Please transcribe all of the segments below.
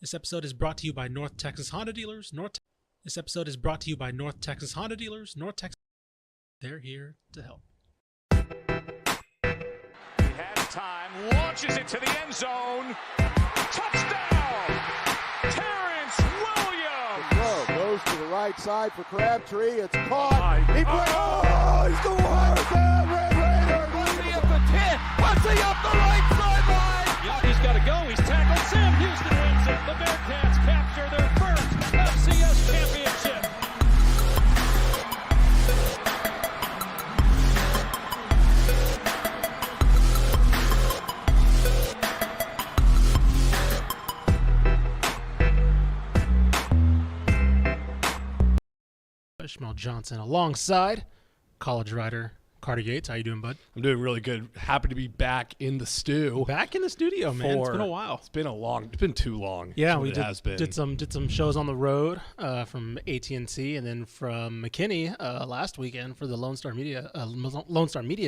This episode is brought to you by North Texas Honda Dealers. This episode is brought to you by North Texas Honda Dealers. North Texas, they're here to help. He has time, launches it to the end zone. Touchdown! Terrence Williams! The throw goes to the right side for Crabtree. It's caught. He he's going Red Raider. Was he up the 10? Was he up the right sideline? He's got to go. He's tackled. Sam Houston wins it. The Bearcats capture their first FCS championship. Ishmael Johnson alongside college writer Carter Yates. How you doing, bud? I'm doing really good. Happy to be back in the stew. Back in the studio, man. It's been a while. It's been too long. Yeah, we did some shows on the road from AT&T and then from McKinney last weekend for the Lone Star Media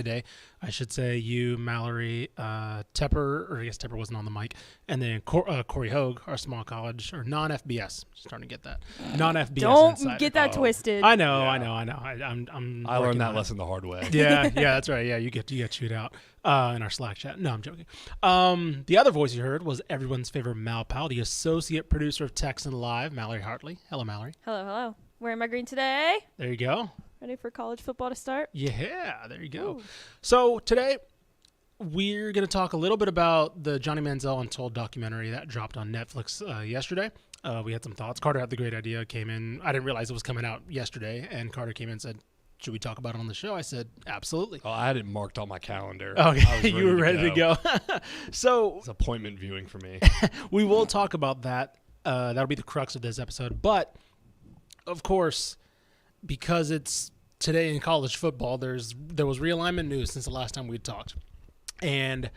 Day. I should say you, Mallory, Tepper, or I guess Tepper wasn't on the mic, and then Corey Hogue, our small college or non-FBS. Starting to get that non-FBS. Don't insider. get that twisted. I know. Yeah. I I learned that lesson the hard way. Yeah, that's right. Yeah, you get chewed out in our Slack chat. No, I'm joking. The other voice you heard was everyone's favorite Mal Powell, the associate producer of Texan Live, Mallory Hartley. Hello, Mallory. Hello. Wearing my green today. There you go. Ready for college football to start? Yeah, there you go. Ooh. So today we're going to talk a little bit about the Johnny Manziel Untold documentary that dropped on Netflix yesterday. We had some thoughts. Carter had the great idea, came in. I didn't realize it was coming out yesterday, and Carter came in and said, should we talk about it on the show? I said, absolutely. Oh, I had it marked on my calendar. Okay, you were ready to go. So it's appointment viewing for me. we will talk about that. That'll be the crux of this episode. But, of course, because it's today in college football, there was realignment news since the last time we talked. And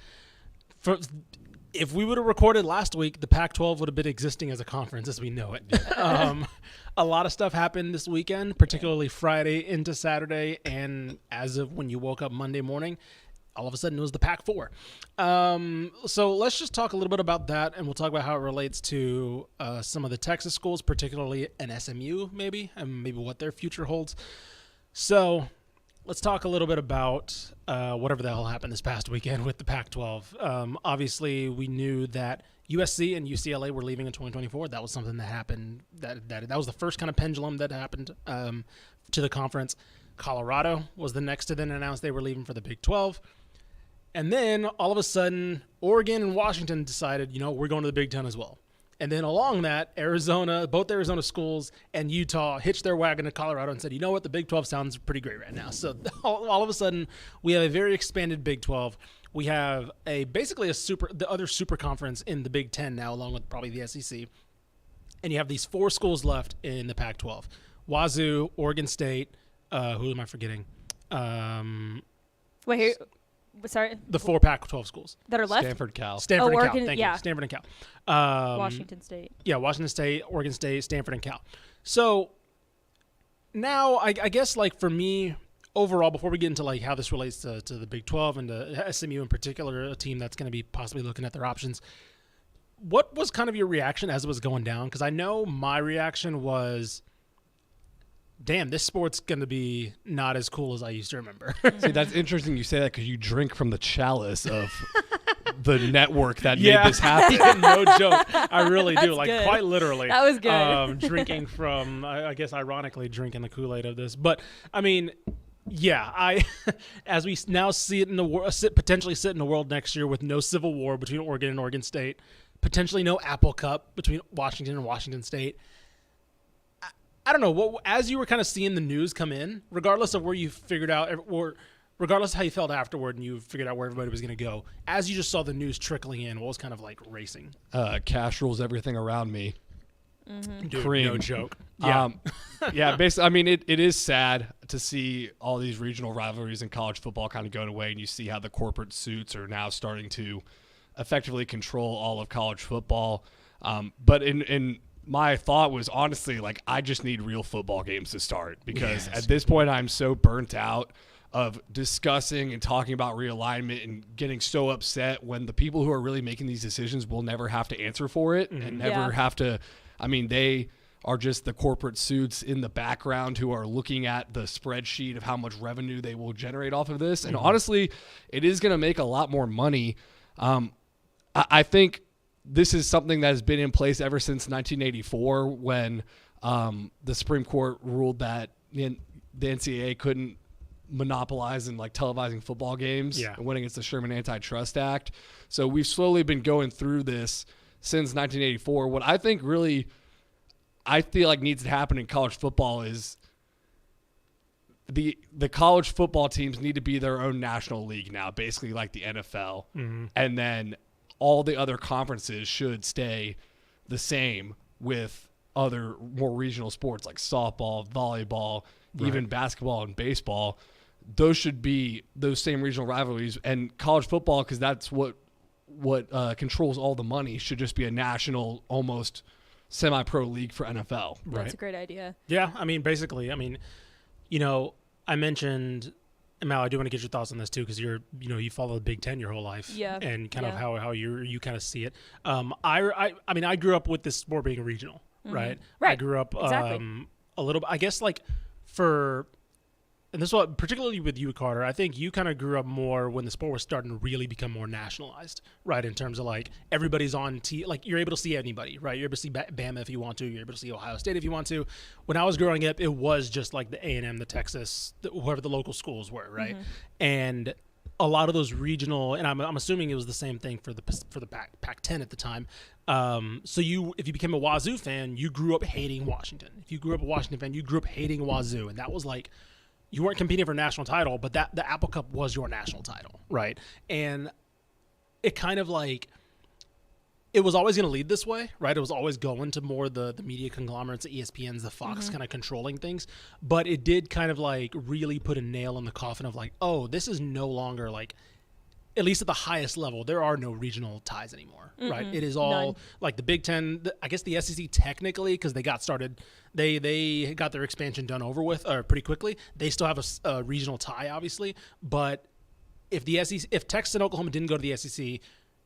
if we would have recorded last week, the Pac-12 would have been existing as a conference as we know it. A lot of stuff happened this weekend, particularly Friday into Saturday, and as of when you woke up Monday morning, all of a sudden it was the Pac-4. So let's just talk a little bit about that, and we'll talk about how it relates to some of the Texas schools, particularly an SMU maybe, and maybe what their future holds. So let's talk a little bit about whatever the hell happened this past weekend with the Pac-12. Obviously, we knew that USC and UCLA were leaving in 2024. That was something that happened. That was the first kind of pendulum that happened to the conference. Colorado was the next to then announce they were leaving for the Big 12. And then all of a sudden, Oregon and Washington decided, we're going to the Big 10 as well. And then along that, both Arizona schools and Utah hitched their wagon to Colorado and said, you know what, the Big 12 sounds pretty great right now. So all of a sudden, we have a very expanded Big 12. We have basically the other super conference in the Big 10 now, along with probably the SEC. And you have these four schools left in the Pac-12. Wazoo, Oregon State, who am I forgetting? Wait, here. Sorry. The four Pac-12 schools That are left? Stanford, Cal. Stanford and Oregon, Cal. Thank yeah. you. Stanford and Cal. Washington State. Yeah, Washington State, Oregon State, Stanford, and Cal. So now I guess for me, overall, before we get into how this relates to the Big 12 and to SMU in particular, a team that's going to be possibly looking at their options, what was kind of your reaction as it was going down? Because I know my reaction was, damn, this sport's going to be not as cool as I used to remember. See, that's interesting you say that because you drink from the chalice of the network that made this happen. No joke. I really do. Good. Quite literally. That was good. Drinking from, I guess, ironically, drinking the Kool-Aid of this. But, I mean, yeah, as we now see it in the world, potentially sit in the world next year with no civil war between Oregon and Oregon State, potentially no Apple Cup between Washington and Washington State. I don't know. As you were kind of seeing the news come in, regardless of where you figured out, or regardless of how you felt afterward and you figured out where everybody was going to go, as you just saw the news trickling in, what was kind of racing? Cash rules everything around me. Mm-hmm. Dude, Cream. no joke. Yeah. Yeah, basically, I mean, it is sad to see all these regional rivalries in college football kind of going away, and you see how the corporate suits are now starting to effectively control all of college football. But in my thought was honestly I just need real football games to start because at this point I'm so burnt out of discussing and talking about realignment and getting so upset when the people who are really making these decisions will never have to answer for it and never have to. I mean, they are just the corporate suits in the background who are looking at the spreadsheet of how much revenue they will generate off of this. And honestly, it is going to make a lot more money. I think this is something that has been in place ever since 1984 when the Supreme Court ruled that the NCAA couldn't monopolize and like televising football games and went against the Sherman Antitrust Act. So we've slowly been going through this since 1984. What I think really I feel like needs to happen in college football is the college football teams need to be their own national league now, basically like the NFL. And then all the other conferences should stay the same with other more regional sports like softball, volleyball, even basketball and baseball. Those should be those same regional rivalries, and college football, because that's what controls all the money, should just be a national, almost semi-pro league for NFL. That's a great idea. Yeah, I mean, basically, I mean, you know, I mentioned, and Mal, I do want to get your thoughts on this too, because you follow the Big Ten your whole life, and kind of how you kind of see it. I mean, I grew up with this sport being regional, right? I grew up a little, I guess, like and this is what, particularly with you, Carter, I think you kind of grew up more when the sport was starting to really become more nationalized, right? In terms of like everybody's on like you're able to see anybody, right? You're able to see Bama if you want to. You're able to see Ohio State if you want to. When I was growing up, it was just like the A&M, the Texas, whoever the local schools were, right? And a lot of those regional, and I'm assuming it was the same thing for the Pac-10 at the time. So if you became a Wazoo fan, you grew up hating Washington. If you grew up a Washington fan, you grew up hating Wazoo, and that was like, you weren't competing for a national title, but the Apple Cup was your national title, right? And it kind of like, it was always going to lead this way, right? It was always going to more the media conglomerates, the ESPNs, the Fox kind of controlling things. But it did kind of like really put a nail in the coffin of like, oh, this is no longer like, at least at the highest level, there are no regional ties anymore, right? It is all like the Big Ten, I guess the SEC technically, because they got started, they got their expansion done over with pretty quickly. They still have a regional tie, obviously, but if Texas and Oklahoma didn't go to the SEC,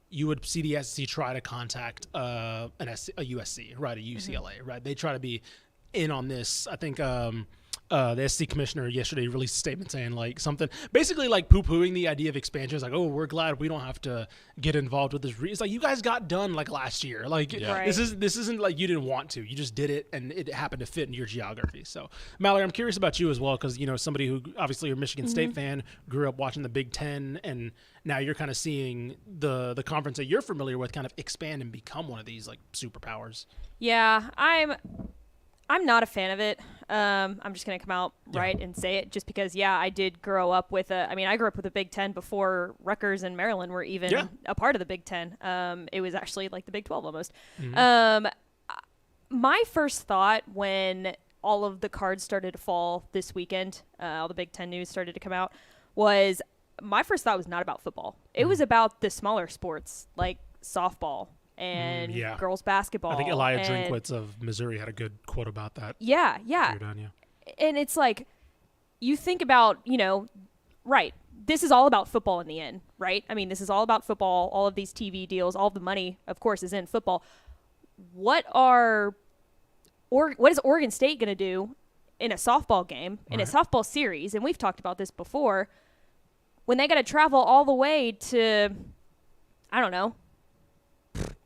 you would see the SEC try to contact a USC, right, a UCLA, right? They try to be in on this. I think the SEC commissioner yesterday released a statement saying like something basically like poo-pooing the idea of expansion. It's like, oh, we're glad we don't have to get involved with this. It's like, you guys got done like last year. Like this isn't like you didn't want to. You just did it, and it happened to fit in your geography. So Mallory, I'm curious about you as well, because somebody who obviously you're a Michigan State fan, grew up watching the Big Ten, and now you're kind of seeing the conference that you're familiar with kind of expand and become one of these like superpowers. Yeah, I'm not a fan of it. I'm just going to come out right and say it, just because, I did grow up with I grew up with the Big Ten before Rutgers and Maryland were even a part of the Big Ten. It was actually like the Big 12 almost. My first thought when all of the cards started to fall this weekend, all the Big Ten news started to come out, was my first thought was not about football. It was about the smaller sports like softball and girls basketball. I think Elijah Drinkwitz of Missouri had a good quote about that. Yeah. And it's like, you think about, right, this is all about football in the end, right? I mean, this is all about football. All of these TV deals, all of the money, of course, is in football. What is Oregon State going to do in a softball game, in a softball series? And we've talked about this before, when they got to travel all the way to, I don't know.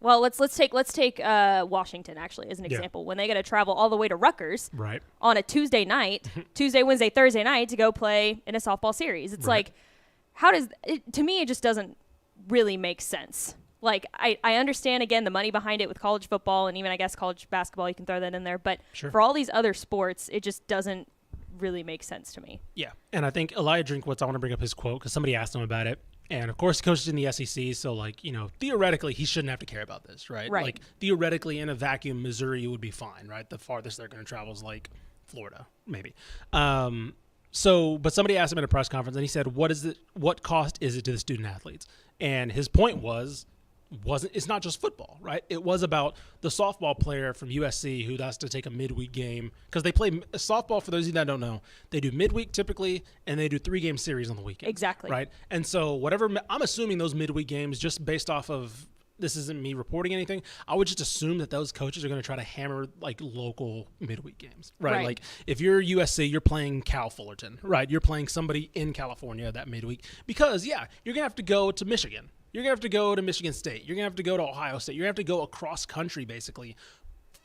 Well, let's take Washington actually as an example. When they got to travel all the way to Rutgers on a Tuesday night, Tuesday, Wednesday, Thursday night to go play in a softball series. It's like, how does it, to me, it just doesn't really make sense. Like, I understand, again, the money behind it with college football, and even I guess college basketball, you can throw that in there. But for all these other sports, it just doesn't really make sense to me. Yeah, and I think Elijah Drinkwitz, I want to bring up his quote because somebody asked him about it. And, of course, he coaches in the SEC, so, like, theoretically, he shouldn't have to care about this, right? Like, theoretically, in a vacuum, Missouri would be fine, right? The farthest they're going to travel is, like, Florida, maybe. But somebody asked him at a press conference, and he said, what cost is it to the student-athletes? And his point was, it's not just football, right? It was about the softball player from USC who has to take a midweek game because they play softball. For those of you that don't know, they do midweek typically, and they do 3-game series on the weekend. Exactly. Right. And so I'm assuming those midweek games, just based off of, this isn't me reporting anything, I would just assume that those coaches are going to try to hammer like local midweek games, right? Like if you're USC, you're playing Cal Fullerton, right? You're playing somebody in California that midweek because you're going to have to go to Michigan. You're going to have to go to Michigan State. You're going to have to go to Ohio State. You're going to have to go across country basically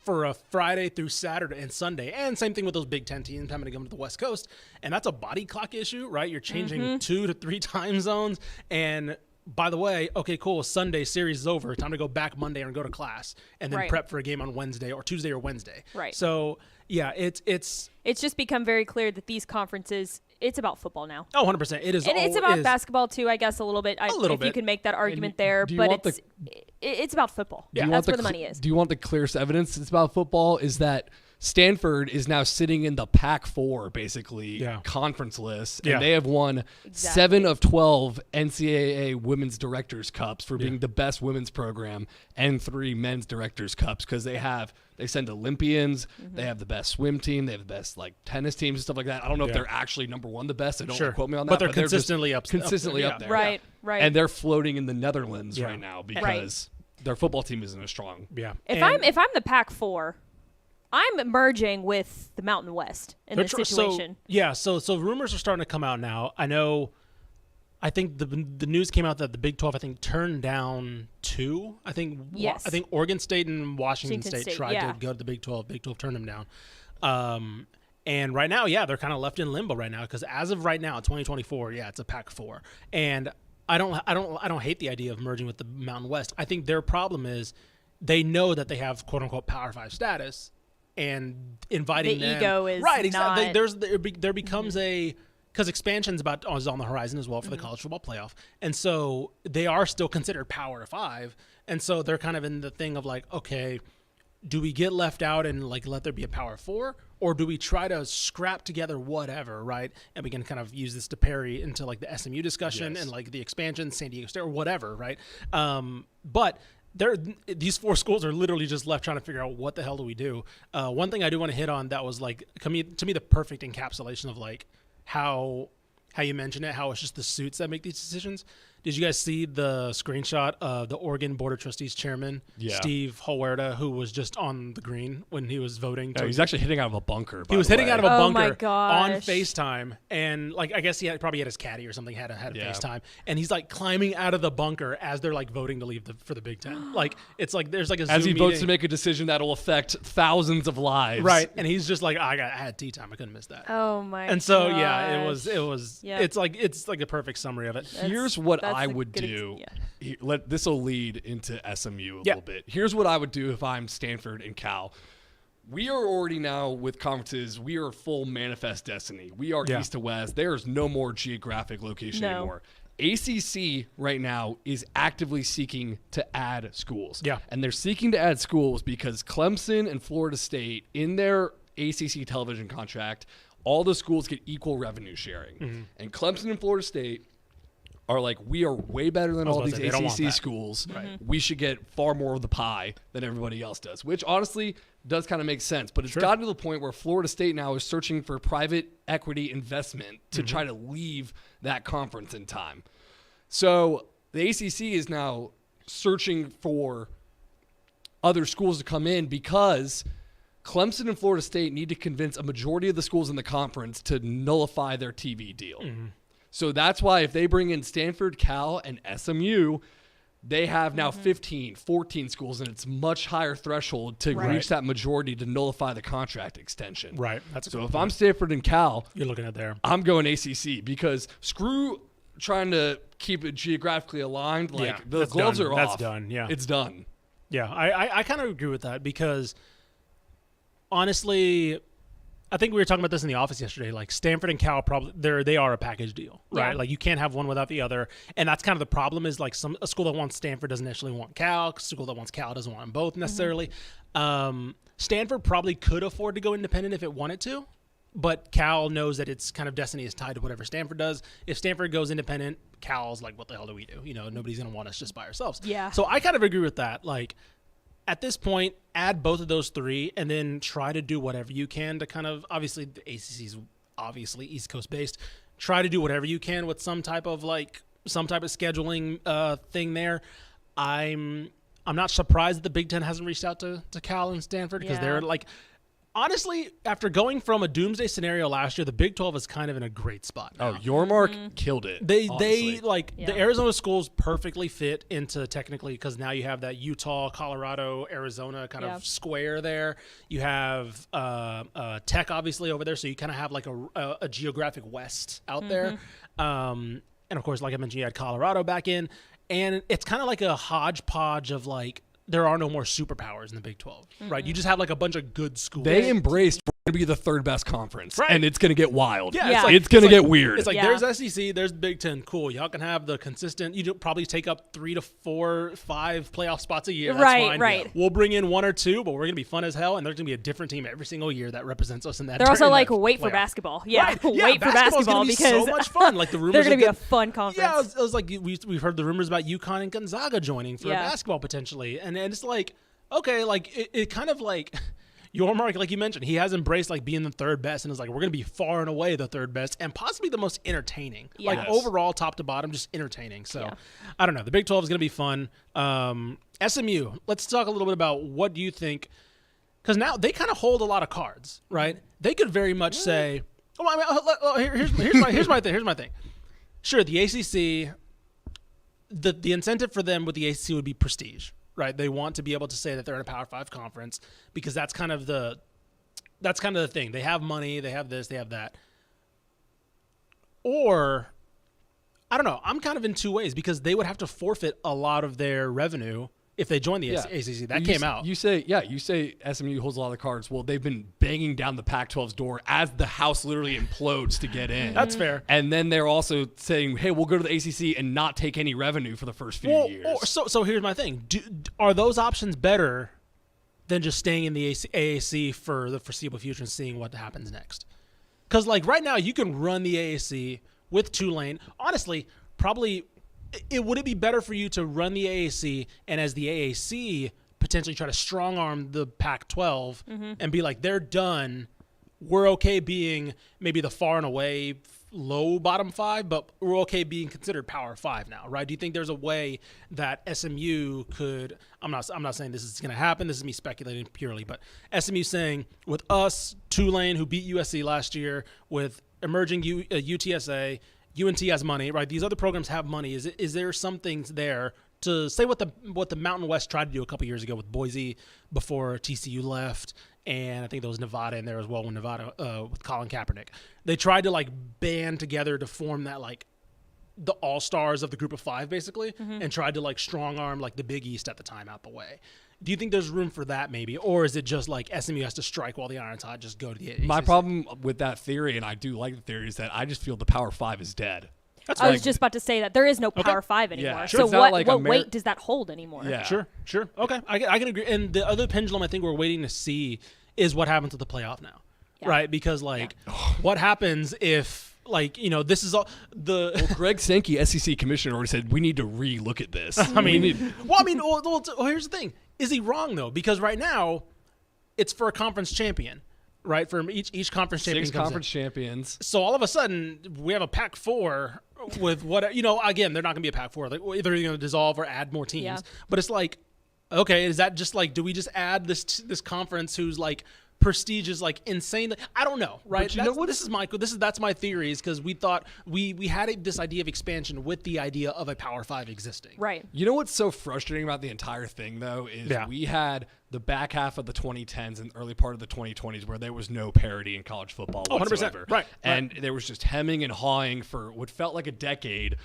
for a Friday through Saturday and Sunday. And same thing with those Big Ten teams having to come to the West Coast. And that's a body clock issue, right? You're changing 2 to 3 time zones. And by the way, okay, cool, Sunday series is over. Time to go back Monday and go to class and then prep for a game on Wednesday or Tuesday or Wednesday. Right. So, yeah, it's just become very clear that these conferences, it's about football now. Oh, 100%. It is. And it's about basketball too, I guess, a little bit. If you can make that argument there, but it's about football. Yeah. That's where the money is. Do you want the clearest evidence it's about football? Is that Stanford is now sitting in the Pac-4, basically, conference list, and they have won 7 of 12 NCAA Women's Directors Cups for being the best women's program and 3 men's Directors Cups because they send Olympians, they have the best swim team, they have the best like tennis teams and stuff like that. I don't know if they're actually number 1 the best. I don't quote me on that. But they're consistently up there. Right. And they're floating in the Netherlands right now because their football team isn't as strong. Yeah. If I'm the Pac-4, I'm merging with the Mountain West in this situation. So rumors are starting to come out now. I think the news came out that the Big 12 turned down 2. I think Oregon State and Washington State tried to go to the Big 12. Big 12 turned them down. And right now, they're kind of left in limbo right now because as of right now, 2024, it's a Pac-4. And I don't hate the idea of merging with the Mountain West. I think their problem is they know that they have quote unquote Power 5 status. And inviting the them, ego is right? Exactly. Not, there becomes because expansion's is on the horizon as well for the college football playoff, and so they are still considered Power 5, and so they're kind of in the thing of like, okay, do we get left out and like let there be a Power 4, or do we try to scrap together whatever, right? And we can kind of use this to parry into like the SMU discussion and like the expansion, San Diego State or whatever, right? But these 4 schools are literally just left trying to figure out what the hell do we do. One thing I do want to hit on that was like to me the perfect encapsulation of like how you mentioned it, how it's just the suits that make these decisions. Did you guys see the screenshot of the Oregon Board of Trustees chairman, Steve Huerta, who was just on the green when he was voting? He's actually hitting out of a bunker. He was hitting out of a bunker on gosh. FaceTime. And like, I guess he probably had his caddy or something, had a FaceTime. And he's like climbing out of the bunker as they're like voting to leave for the Big Ten. Like, it's like, there's like a Zoom as he votes meeting. to make a decision that'll affect thousands of lives. Right. And he's just like, I had tea time. I couldn't miss that. Oh my And so, gosh. it was, it's like a perfect summary of it. Here's what I would do. This will lead into SMU a little bit. Here's what I would do if I'm Stanford and Cal. We are already now with conferences. We are full manifest destiny. We are east to west. There's no more geographic location anymore. ACC right now is actively seeking to add schools. Yeah. And they're seeking to add schools because Clemson and Florida State, in their ACC television contract, all the schools get equal revenue sharing. Mm-hmm. And Clemson and Florida State are like, we are way better than all these ACC schools. Right. We should get far more of the pie than everybody else does, which honestly does kind of make sense. But it's gotten to the point where Florida State now is searching for private equity investment to try to leave that conference in time. So the ACC is now searching for other schools to come in because Clemson and Florida State need to convince a majority of the schools in the conference to nullify their TV deal. Mm-hmm. So that's why if they bring in Stanford, Cal, and SMU, they have now 15, 14 schools, and it's much higher threshold to reach that majority to nullify the contract extension. Right. That's so if I'm Stanford and Cal, you're looking at there. I'm going ACC because screw trying to keep it geographically aligned. Like the gloves are off. That's done. Yeah. It's done. Yeah. I kind of agree with that because honestly, I think we were talking about this in the office yesterday. Like Stanford and Cal, they are a package deal, right? Yeah. Like you can't have one without the other, and that's kind of the problem. Is like a school that wants Stanford doesn't actually want Cal. A school that wants Cal doesn't want them both necessarily. Stanford probably could afford to go independent if it wanted to, but Cal knows that its kind of destiny is tied to whatever Stanford does. If Stanford goes independent, Cal's like, what the hell do we do? Nobody's going to want us just by ourselves. Yeah. So I kind of agree with that. Like, at this point, add both of those three and then try to do whatever you can to kind of, obviously the ACC is obviously East Coast based. Try to do whatever you can with some type of scheduling thing there. I'm not surprised that the Big Ten hasn't reached out to Cal and Stanford because they're like, honestly, after going from a doomsday scenario last year, the Big 12 is kind of in a great spot now. Oh, Yormark killed it. The Arizona schools perfectly fit into technically because now you have that Utah, Colorado, Arizona kind of square there. You have Tech obviously over there, so you kind of have like a geographic West out there. And of course, like I mentioned, you had Colorado back in, and it's kind of like a hodgepodge of like, there are no more superpowers in the Big 12, right? You just have like a bunch of good schools. They embraced we're going to be the third best conference, and it's going to get wild. Yeah, it's going to get weird. It's like there's SEC, there's Big 10. Cool. Y'all can have the consistent. You probably take up 3 to 4, 5 playoff spots a year. That's fine. Right. We'll bring in 1 or 2, but we're going to be fun as hell, and there's going to be a different team every single year that represents us in that. They're also like, wait for basketball. Yeah, right. wait for basketball because so much fun. Like the rumors they're going to be a fun conference. Yeah, it was like we've heard the rumors about UConn and Gonzaga joining for basketball potentially, and it's like, okay, like it kind of like Yormark, like you mentioned, he has embraced like being the third best and is like, we're going to be far and away the third best and possibly the most entertaining. Yes. Like overall, top to bottom, just entertaining. So I don't know. The Big 12 is going to be fun. SMU, let's talk a little bit about what do you think, because now they kind of hold a lot of cards, right? They could very much say, here's my thing. Sure, the ACC, the incentive for them with the ACC would be prestige. Right, they want to be able to say that they're in a Power 5 conference because that's kind of the thing. They have money, they have this, they have that. Or I don't know. I'm kind of in two ways because they would have to forfeit a lot of their revenue if they join the ACC. That came out. You say SMU holds a lot of cards. Well, they've been banging down the Pac-12's door as the house literally implodes to get in. That's fair. And then they're also saying, hey, we'll go to the ACC and not take any revenue for the first few years. So here's my thing. Are those options better than just staying in the AAC for the foreseeable future and seeing what happens next? Because like right now you can run the AAC with Tulane. Honestly, probably – would it be better for you to run the AAC and as the AAC potentially try to strong arm the Pac-12 and be like, they're done. We're okay being maybe the far and away low bottom 5, but we're okay being considered Power 5 now, right? Do you think there's a way that SMU could? I'm not saying this is going to happen. This is me speculating purely, but SMU saying with us, Tulane, who beat USC last year, with emerging UTSA. UNT has money, right? These other programs have money. Is there some things there to say what the Mountain West tried to do a couple years ago with Boise before TCU left, and I think there was Nevada in there as well when Nevada with Colin Kaepernick. They tried to like band together to form that like the all-stars of the group of 5 basically, and tried to like strong arm like the Big East at the time out the way. Do you think there's room for that maybe? Or is it just like SMU has to strike while the iron's hot, just go to the ACC? My problem with that theory, and I do like the theory, is that I just feel the Power 5 is dead. I was just about to say that there is no Power 5 anymore. Yeah. So what weight does that hold anymore? Yeah. Sure. Okay, I can agree. And the other pendulum I think we're waiting to see is what happens with the playoff now, right? Because like what happens if like, this is all the. Well, Greg Sankey, SEC commissioner, already said we need to re-look at this. Here's the thing. Is he wrong though? Because right now, it's for a conference champion, right? For each conference champion. 6 conference champions. So all of a sudden, we have a Pac-4 with what again, they're not going to be a Pac-4. Like they're going to dissolve or add more teams. Yeah. But it's like, okay, is that just like, do we just add this conference whose like prestige is like insane? I don't know, right? But you know what? That's my theory, is because we thought we had this idea of expansion with the idea of a Power 5 existing. Right. You know what's so frustrating about the entire thing though is we had the back half of the 2010s and early part of the 2020s where there was no parity in college football whatsoever. 100%. Right. And there was just hemming and hawing for what felt like a decade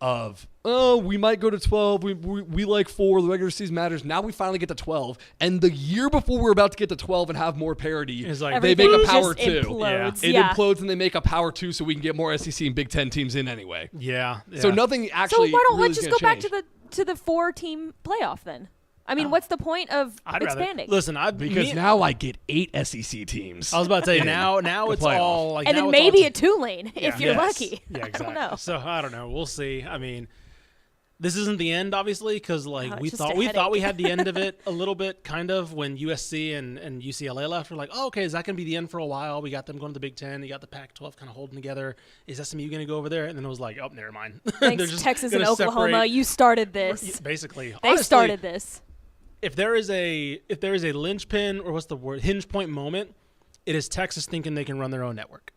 of, we might go to 12. We like 4. The regular season matters. Now we finally get to 12. And the year before we're about to get to 12 and have more parity, like, they make a Power 2. Implodes. It implodes and they make a Power 2 so we can get more SEC and Big Ten teams in anyway. Yeah. So nothing actually. So why don't really let's just go back to the 4-team playoff then? I mean, what's the point of I'd expanding? Because now I get 8 SEC teams. I was about to say now it's playoff. all like and now then it's maybe all a Tulane if you're Yes. lucky. Yeah, exactly. I don't know. So I don't know. We'll see. I mean, this isn't the end, obviously, because it's we just thought a we thought we headache. had the end of it a little bit, kind of, when USC and UCLA left. We're like, oh, okay, is that going to be the end for a while? We got them going to the Big Ten. You got the Pac-12 kind of holding together. Is SMU going to go over there? And then it was like, oh, never mind. They're Thanks, just Texas and gonna Oklahoma. separate. You started this. Basically, They honestly, started this. If there is a linchpin, or what's the word, hinge point moment, it is Texas thinking they can run their own network.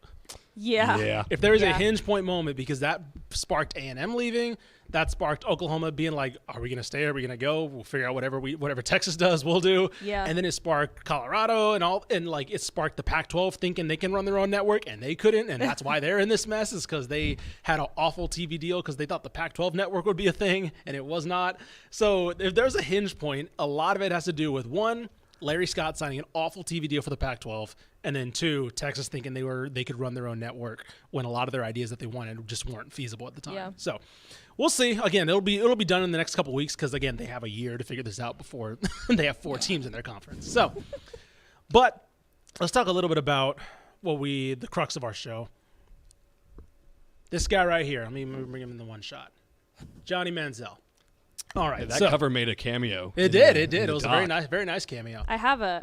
Yeah. If there is a Yeah. hinge point moment, because that sparked A&M leaving, that sparked Oklahoma being like, are we going to stay? Are we going to go? We'll figure out whatever Texas does, we'll do. Yeah. And then it sparked Colorado and like it sparked the Pac-12 thinking they can run their own network, and they couldn't. And that's why they're in this mess, is because they had an awful TV deal because they thought the Pac-12 network would be a thing, and it was not. So if there's a hinge point, a lot of it has to do with, one, Larry Scott signing an awful TV deal for the Pac-12, and then two, Texas thinking they could run their own network when a lot of their ideas that they wanted just weren't feasible at the time. Yeah. So we'll see. Again, it'll be done in the next couple weeks, because again, they have a year to figure this out before they have 4 teams in their conference. So, but let's talk a little bit about the crux of our show. This guy right here. Let me bring him in the one shot. Johnny Manziel. All right, That cover made a cameo. It did. It was a very nice cameo. I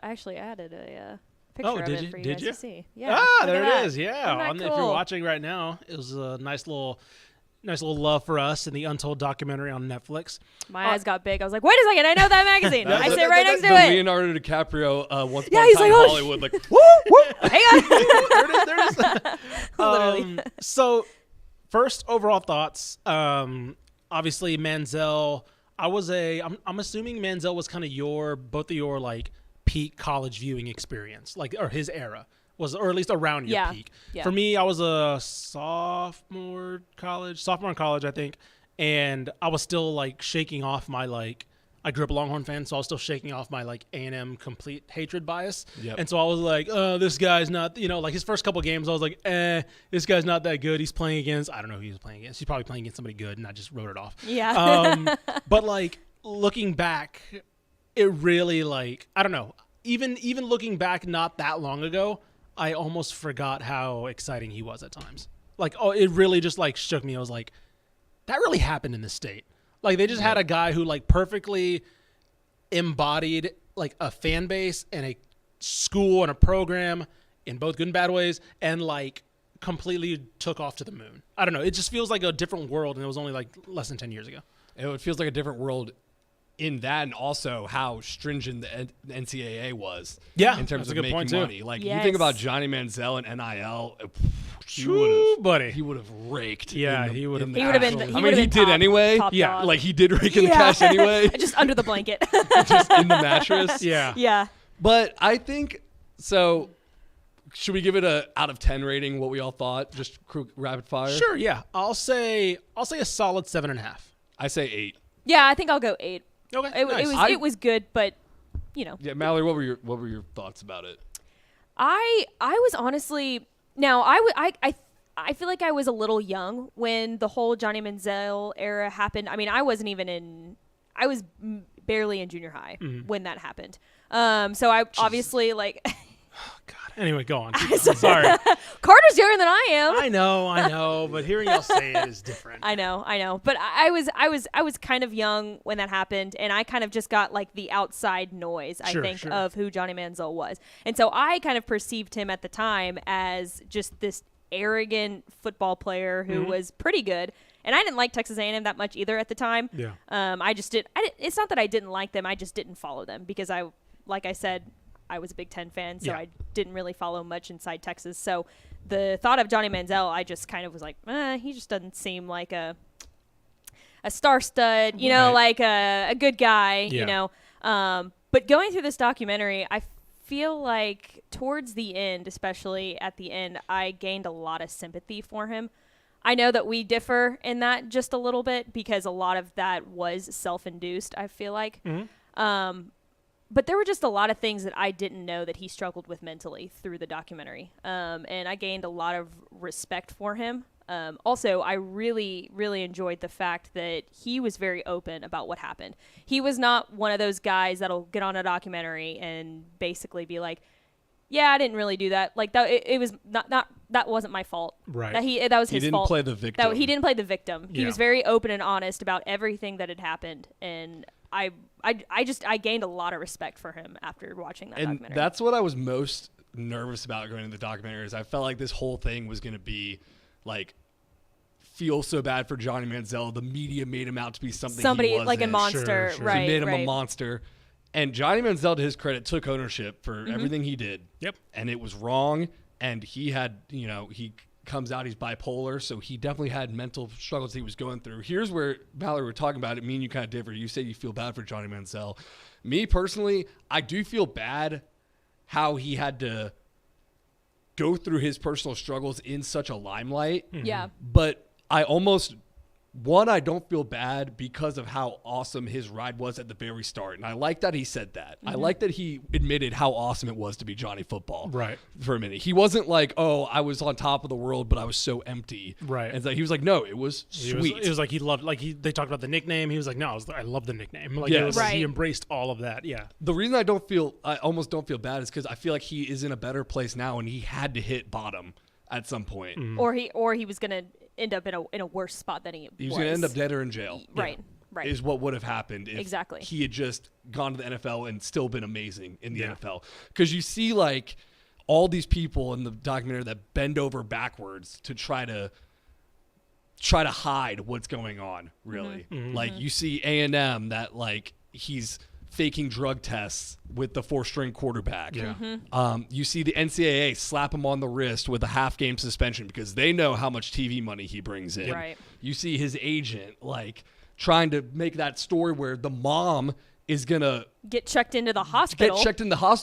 actually added a picture of did it you? for you Did guys you? to see. Yeah. Ah, look there at it that. is. Yeah. Isn't that If you're cool? watching right now, it was a nice little love for us in the Untold documentary on Netflix. My eyes got big. I was like, wait a second, I know that magazine. I sit right next to The it. Leonardo DiCaprio Once Upon Yeah, a he's Time like, in oh, Hollywood, like, Hang on. There it is. Literally. So, first overall thoughts. Obviously, Manziel. I'm assuming Manziel was kind of both of your like peak college viewing experience, like, or his era was, or at least around your peak. Yeah. For me, I was a sophomore in college, I think, and I was still like shaking off my like. I grew up a Longhorn fan, so I was still shaking off my like A&M complete hatred bias. Yep. And so I was like, this guy's not, like his first couple games, I was like, this guy's not that good. He's playing against, I don't know who he was playing against. He's probably playing against somebody good, and I just wrote it off. Yeah. But like looking back, it really like, I don't know, even looking back not that long ago, I almost forgot how exciting he was at times. Like, it really just like shook me. I was like, that really happened in this state. Like, they just had a guy who like perfectly embodied like a fan base and a school and a program in both good and bad ways, and like completely took off to the moon. I don't know. It just feels like a different world, and it was only like less than 10 years ago. it feels like a different world in that, and also how stringent the NCAA was. Yeah, in terms that's a of good making point, too. money. Like, you Yes. think about Johnny Manziel and NIL, Buddy. he would have raked. Yeah, in the- he would have- in the He would have been. actual- He I would mean, have he been did top- anyway. top Yeah, dog. Like, he did rake in the cash anyway, just under the blanket. just in the mattress. Yeah. Yeah. But I think so. Should we give it a out of 10 rating? What we all thought, just rapid fire. Sure, yeah. I'll say a solid 7.5. I say 8. Yeah, I think I'll go 8. Okay, It was good, but Yeah, Mallory, what were your thoughts about it? I was honestly I feel like I was a little young when the whole Johnny Manziel era happened. I mean, I wasn't even I was barely in junior high when that happened. So I obviously like. God. Anyway, go on. Keep going. Sorry. Carter's younger than I am. I know, but hearing y'all say it is different. I know. But I was kind of young when that happened, and I kind of just got like the outside noise, I think, sure. of who Johnny Manziel was. And so I kind of perceived him at the time as just this arrogant football player who was pretty good. And I didn't like Texas A&M that much either at the time. Yeah. It's not that I didn't like them. I just didn't follow them because like I said, I was a Big Ten fan, so Yeah. I didn't really follow much inside Texas. So the thought of Johnny Manziel, I just kind of was like, he just doesn't seem like a star stud, Right. like a good guy, Yeah. But going through this documentary, I feel like towards the end, especially at the end, I gained a lot of sympathy for him. I know that we differ in that just a little bit because a lot of that was self-induced, I feel like. But there were just a lot of things that I didn't know that he struggled with mentally through the documentary. And I gained a lot of respect for him Also, I really, really enjoyed the fact that he was very open about what happened. He was not one of those guys that'll get on a documentary and basically be like, yeah, I didn't really do that. Like that, it was not that wasn't my fault. Right. That was his fault. He didn't play the victim. He didn't play the victim. He Yeah. was very open and honest about everything that had happened, and I gained a lot of respect for him after watching that documentary. And that's what I was most nervous about going into the documentary. Is I felt like this whole thing was going to be like, feel so bad for Johnny Manziel. The media made him out to be somebody he wasn't. like a monster, Sure. right? He made him right. a monster. And Johnny Manziel, to his credit, took ownership for everything he did. Yep. And it was wrong. And he had, he comes out, he's bipolar. So he definitely had mental struggles he was going through. Here's where, Mallory, we're talking about it. Me and you kind of differ. You say you feel bad for Johnny Manziel. Me personally, I do feel bad how he had to go through his personal struggles in such a limelight. Yeah. But I don't feel bad because of how awesome his ride was at the very start. And I like that he said that. I like that he admitted how awesome it was to be Johnny Football. Right. For a minute. He wasn't like, oh, I was on top of the world, but I was so empty. Right. And so he was like, no, it was sweet. It was like he loved, they talked about the nickname. He was like, no, I love the nickname. Like, Yes. it was like he Right. embraced all of that. Yeah. The reason I almost don't feel bad is because I feel like he is in a better place now and he had to hit bottom at some point. Or he was gonna end up in a worse spot than he was going to end up dead or in jail. Right. Right. Is what would have happened if Exactly. he had just gone to the NFL and still been amazing in the NFL. Because you see, like, all these people in the documentary that bend over backwards to try to hide what's going on, really. Like, you see A&M that, like, he's faking drug tests with the 4-string quarterback. Yeah. You see the NCAA slap him on the wrist with a half-game suspension because they know how much TV money he brings in. Right. You see his agent, like, trying to make that story where the mom is going to get checked into the hospital.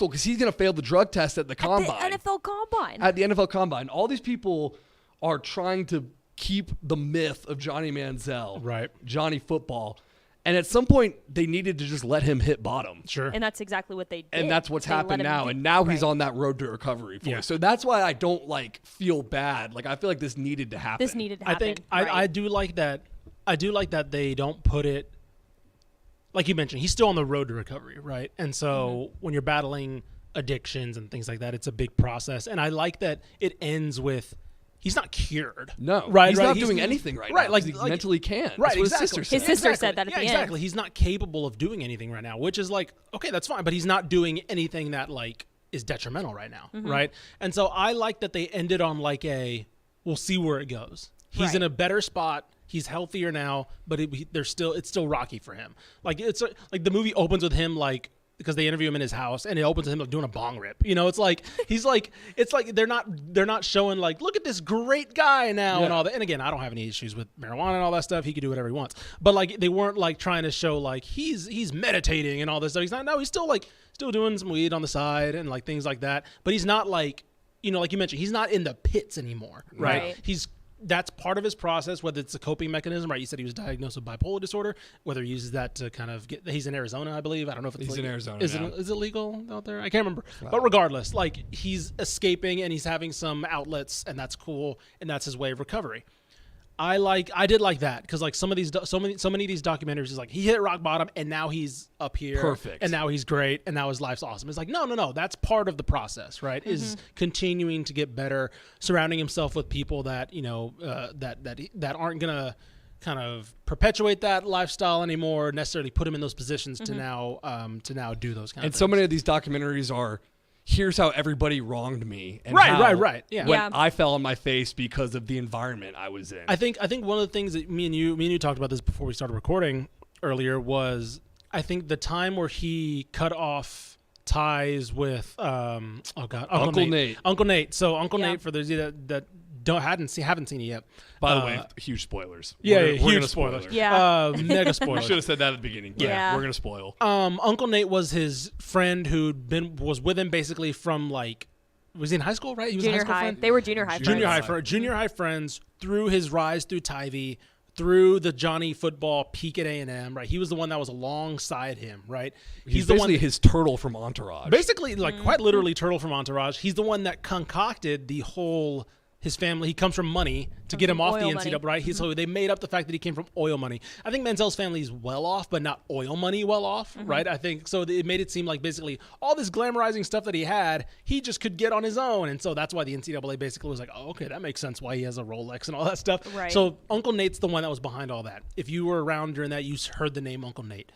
because he's going to fail the drug test at the combine. The NFL combine. At the NFL combine. All these people are trying to keep the myth of Johnny Manziel, Right. Johnny Football. And at some point, they needed to just let him hit bottom. Sure. And that's exactly what they did. And that's what's They let happened him now. do- And now he's right. on that road to recovery. Yeah. So that's why I don't, like, feel bad. Like, I feel like this needed to happen. This needed to I happen. think right. I do like that. I do like that they don't put it, like you mentioned, he's still on the road to recovery, right? And so when you're battling addictions and things like that, it's a big process. And I like that it ends with he's not cured. No. Right. He's right. not doing anything right now. Like He like, mentally can. Right. That's what Exactly. his sister said. His sister said that at yeah, the end. exactly. He's not capable of doing anything right now, which is like, okay, that's fine, but he's not doing anything that like is detrimental right now, right? And so I like that they ended on like we'll see where it goes. He's Right. in a better spot. He's healthier now, but it's still rocky for him. Like like the movie opens with him like because they interview him in his house and it opens with him like doing a bong rip. You know, it's like he's like it's like they're not showing like look at this great guy now and all that. And again, I don't have any issues with marijuana and all that stuff. He can do whatever he wants. But like they weren't like trying to show like he's meditating and all this stuff. He's not. No, he's still doing some weed on the side and like things like that. But he's not like like you mentioned, he's not in the pits anymore, right? Right. That's part of his process, whether it's a coping mechanism, right? You said he was diagnosed with bipolar disorder, whether he uses that to kind of he's in Arizona, I believe. I don't know if it's He's legal. in Arizona Is now. it legal out there? I can't remember. But regardless, like he's escaping and he's having some outlets and that's cool. And that's his way of recovery. I did like that because like so many of these documentaries is like he hit rock bottom and now he's up here. Perfect. And now he's great and now his life's awesome. It's like, no. That's part of the process, right? Is continuing to get better, surrounding himself with people that, that aren't going to kind of perpetuate that lifestyle anymore, necessarily put him in those positions to now do those kind of And things. so many of these documentaries are, here's how everybody wronged me. And Right, how right. Yeah. When I fell on my face because of the environment I was in. I think one of the things that me and you talked about this before we started recording earlier was I think the time where he cut off ties with Uncle Nate. So Uncle Yeah. Nate, for those of you that haven't seen it yet. By the way, huge spoilers. Yeah, We're huge gonna spoilers. spoil it. Yeah. Mega We spoilers. should have said that at the beginning. But Yeah. We're going to spoil. Uncle Nate was his friend was with him basically from like was he in high school, right? He was Junior a high school high. friend. They were junior high friends. Junior high friends through his rise through Tivy, through the Johnny football peak at A&M, right? He was the one that was alongside him, right? He's the basically one his turtle from Entourage. basically like quite literally Turtle from Entourage. He's the one that concocted the whole his family. He comes from money to get him off the oil NCAA, money. right? So they made up the fact that he came from oil money. I think Manziel's family is well off, but not oil money well off, right? I think so. It made it seem like basically all this glamorizing stuff that he had, he just could get on his own, and so that's why the NCAA basically was like, oh, okay, that makes sense why he has a Rolex and all that stuff. Right. So Uncle Nate's the one that was behind all that. If you were around during that, you heard the name Uncle Nate.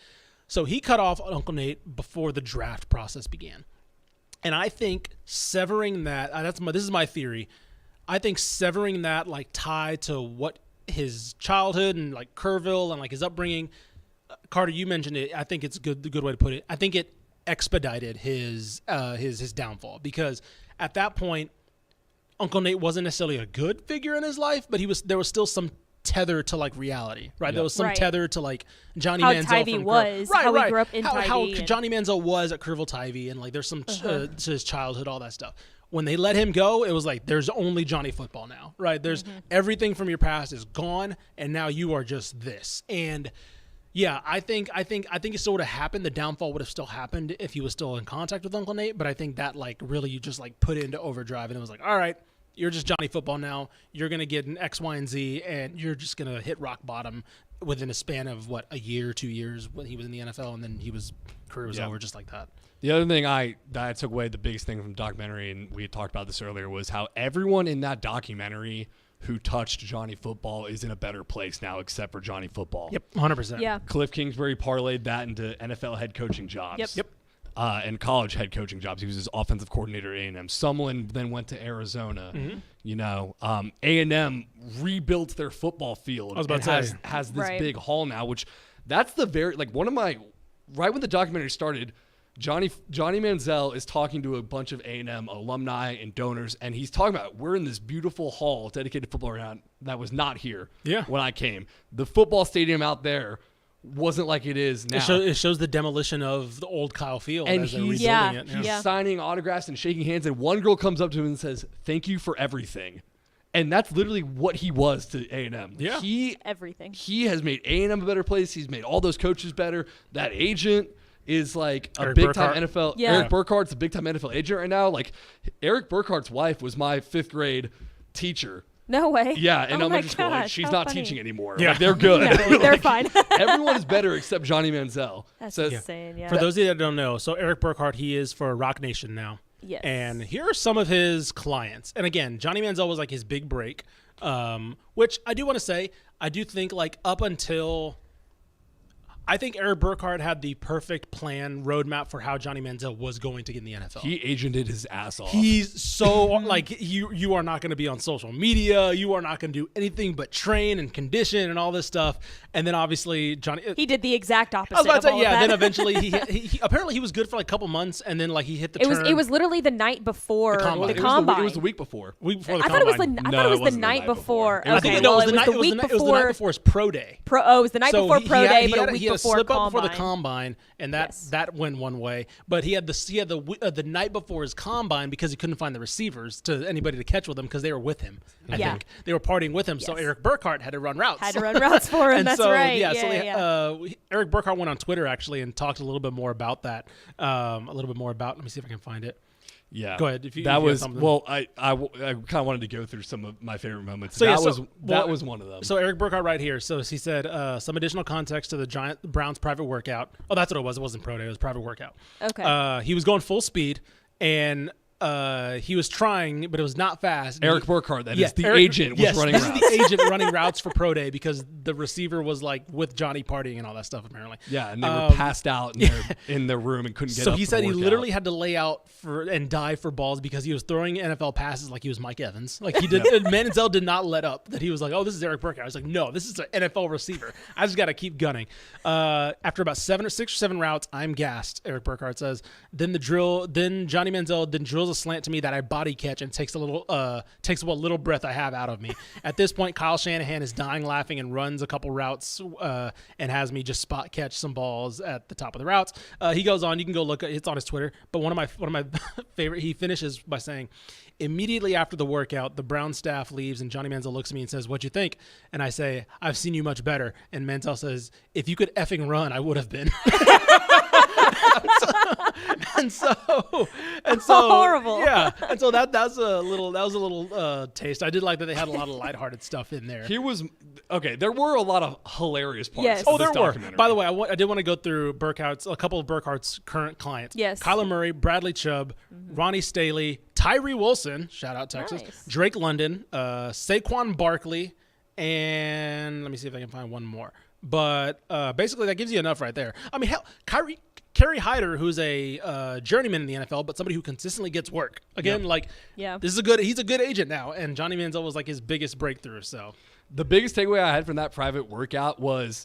So he cut off Uncle Nate before the draft process began. And I think severing that, this is my theory. I think severing that like tie to what his childhood and like Kerrville and like his upbringing, Carter, you mentioned it. I think it's the good way to put it. I think it expedited his downfall, because at that point, Uncle Nate wasn't necessarily a good figure in his life, but there was still some tether to like reality, right? Yep. There was some Right. tether to like Johnny How Manziel Tivy from was, right, how he right. grew up in how Tivy and- Johnny Manziel was at Kerrville Tivy, and like there's some to his childhood, all that stuff. When they let him go, it was like there's only Johnny football now, right? There's everything from your past is gone, and now you are just this. And yeah, I think it still would have happened. The downfall would have still happened if he was still in contact with Uncle Nate. But I think that like really you just like put it into overdrive, and it was like, all right, you're just Johnny football now. You're gonna get an X, Y, and Z, and you're just gonna hit rock bottom within a span of what, a year, 2 years when he was in the NFL, and then career was over just like that. The other thing that I took away, the biggest thing from the documentary, and we had talked about this earlier, was how everyone in that documentary who touched Johnny Football is in a better place now, except for Johnny Football. Yep, 100%. Yeah. Cliff Kingsbury parlayed that into NFL head coaching jobs. Yep. And college head coaching jobs. He was his offensive coordinator at A&M. Sumlin then went to Arizona. You know, A&M rebuilt their football field. I was about and to say. has this Right. big hall now, which that's the very, like one of my, right when the documentary started, Johnny Manziel is talking to a bunch of A&M alumni and donors, and he's talking about, we're in this beautiful hall dedicated to football around that was not here when I came. The football stadium out there wasn't like it is now. It shows the demolition of the old Kyle Field And as they're he's- rebuilding Yeah. it. He's Yeah. signing autographs and shaking hands, and one girl comes up to him and says, "Thank you for everything." And that's literally what he was to A&M. Yeah. Everything. He has made A&M a better place. He's made all those coaches better. That agent is like a Eric big-time Burkhart. NFL. Yeah. Eric Burkhart's a big-time NFL agent right now. Like, Eric Burkhart's wife was my 5th grade teacher. No way. Yeah, in Oh my elementary school. Like, gosh, she's how not funny. teaching anymore. Yeah. Like, they're good. No, they're fine. Everyone is better except Johnny Manziel. That's So- insane. Yeah. For those of you that don't know, so Eric Burkhart, he is for Rock Nation now. Yes. And here are some of his clients. And again, Johnny Manziel was like his big break, which I do want to say, I do think like up until I think Eric Burkhart had the perfect plan roadmap for how Johnny Manziel was going to get in the NFL. He agented his ass off. He's so like you are not going to be on social media. You are not going to do anything but train and condition and all this stuff. And then obviously Johnny. he did the exact opposite. I was about of to say, all of yeah. that. Then eventually he apparently he was good for like a couple months, and then like he hit the turn. It was literally the night before The combine. the It was combine. It was the week before. week before the I thought it was combine. the No, I thought it it was the wasn't night before. It was Okay, the- well, it was the week it was the night before his pro day. it was the night before pro day, but a week he had before a slip up combine. before the combine, and that Yes. that went one way. But he had the night before his combine because he couldn't find the receivers to anybody to catch with him because they were with him. I Yeah. think they were partying with him. So Yes. Eric Burkhart had to run routes. Had to run routes for him. And That's so, right. Yeah. Yeah, so Eric Burkhart went on Twitter actually and talked a little bit more about that. Let me see if I can find it. Yeah. Go ahead, if you that have was something. well. I kind of wanted to go through some of my favorite moments. So, that yeah, so- was well, was one of them. So Eric Burkhart right here. So he said some additional context to the Browns private workout. Oh, that's what it was. It wasn't pro day. It was private workout. Okay. He was going full speed, and he was trying, but it was not fast. Eric Burkhart, that is Yes, the Eric- agent, was yes, running this routes. is the agent running routes for pro day because the receiver was like with Johnny partying and all that stuff apparently. Yeah, and they were passed out in their room and couldn't get So up he for said the he workout. literally had to lay out and dive for balls because he was throwing NFL passes like he was Mike Evans. Like he did. Manziel did not let up. That he was like, "Oh, this is Eric Burkhart." I was like, "No, this is an NFL receiver. I just got to keep gunning." After about 6 or 7 routes, I'm gassed. Eric Burkhart says. Then Johnny Manziel then drills a slant to me that I body catch and takes what little breath I have out of me. At this point, Kyle Shanahan is dying laughing and runs a couple routes and has me just spot catch some balls at the top of the routes. He goes on. You can go look. It's on his Twitter. But one of my favorite. He finishes by saying, "Immediately after the workout, the Brown staff leaves and Johnny Manziel looks at me and says, 'What'd you think?' And I say, 'I've seen you much better.' And Manziel says, 'If you could effing run, I would have been.'" and so Horrible. Yeah, and so that was a little taste. I did like that they had a lot of lighthearted stuff in there. There were a lot of hilarious parts. Yes. Of Oh, this there were. documentary. By the way, I did want to go through a couple of Burkhardt's current clients. Yes. Kyler Murray, Bradley Chubb, Ronnie Staley, Tyree Wilson, shout out Texas, Nice. Drake London, Saquon Barkley, and let me see if I can find one more. But basically, that gives you enough right there. I mean, hell, Kerry Hyder, who's a journeyman in the NFL, but somebody who consistently gets work. Again, he's a good agent now, and Johnny Manziel was like his biggest breakthrough. So the biggest takeaway I had from that private workout was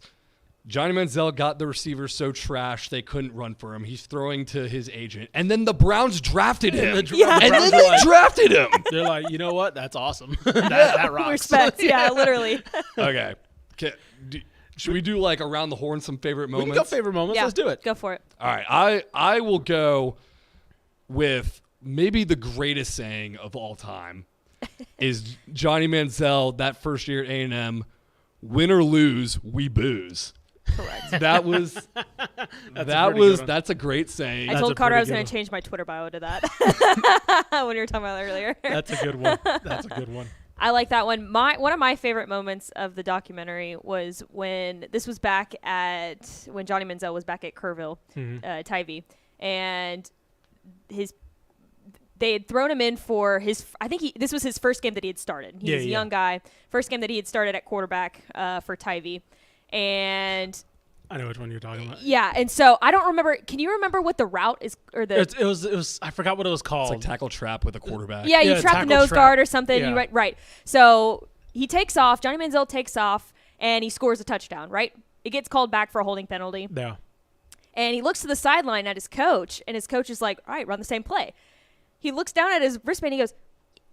Johnny Manziel got the receivers so trash they couldn't run for him. He's throwing to his agent, and then the Browns drafted him. And then they drafted him. They're like, you know what? That's awesome. that rocks. Respect. Yeah, literally. Okay. Should we do like around the horn some favorite We moments? can go favorite moments. Yeah, Let's do it. Go for it. All right. I will go with maybe the greatest saying of all time is Johnny Manziel that first year at A&M, win or lose, we booze. Correct. That's a great saying. I told Carter I was going to to change my Twitter bio to that when you were talking about that earlier. That's a good one. That's a good one. I like that one. One of my favorite moments of the documentary was when Johnny Manziel was back at Kerrville, Tyvee, and they had thrown him in for this was his first game that he had started. He was a young guy, first game that he had started at quarterback for Tyvee, and I know which one you're talking about. yeah, and so I don't remember. Can you remember what the route is, or the? It was. I forgot what it was called. It's like tackle trap with a quarterback. Yeah, you Yeah, trap the tackle nose trap. guard or something. Yeah. You right. So he takes off. Johnny Manziel takes off, and he scores a touchdown. Right. It gets called back for a holding penalty, Yeah. and he looks to the sideline at his coach, and his coach is like, "All right, run the same play." He looks down at his wristband. He goes,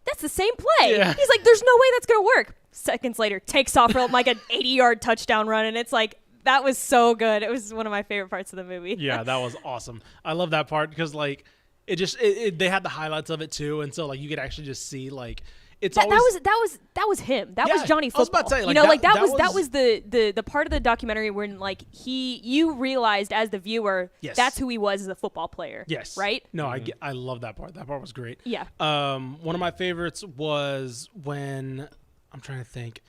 "That's the same play." Yeah. He's like, "There's no way that's gonna work." Seconds later, takes off for like an 80-yard touchdown run, and it's like. That was so good. It was one of my favorite parts of the movie. Yeah, that was awesome. I love that part because like they had the highlights of it too, and so like you could actually just see like it's that always was him. That Yeah, was Johnny I was Football. about to say, like, you know, that that was the part of the documentary when like you realized as the viewer Yes. that's who he was as a football player. yes, Right? No, I love that part. That part was great. Yeah. One of my favorites was when I'm trying to think.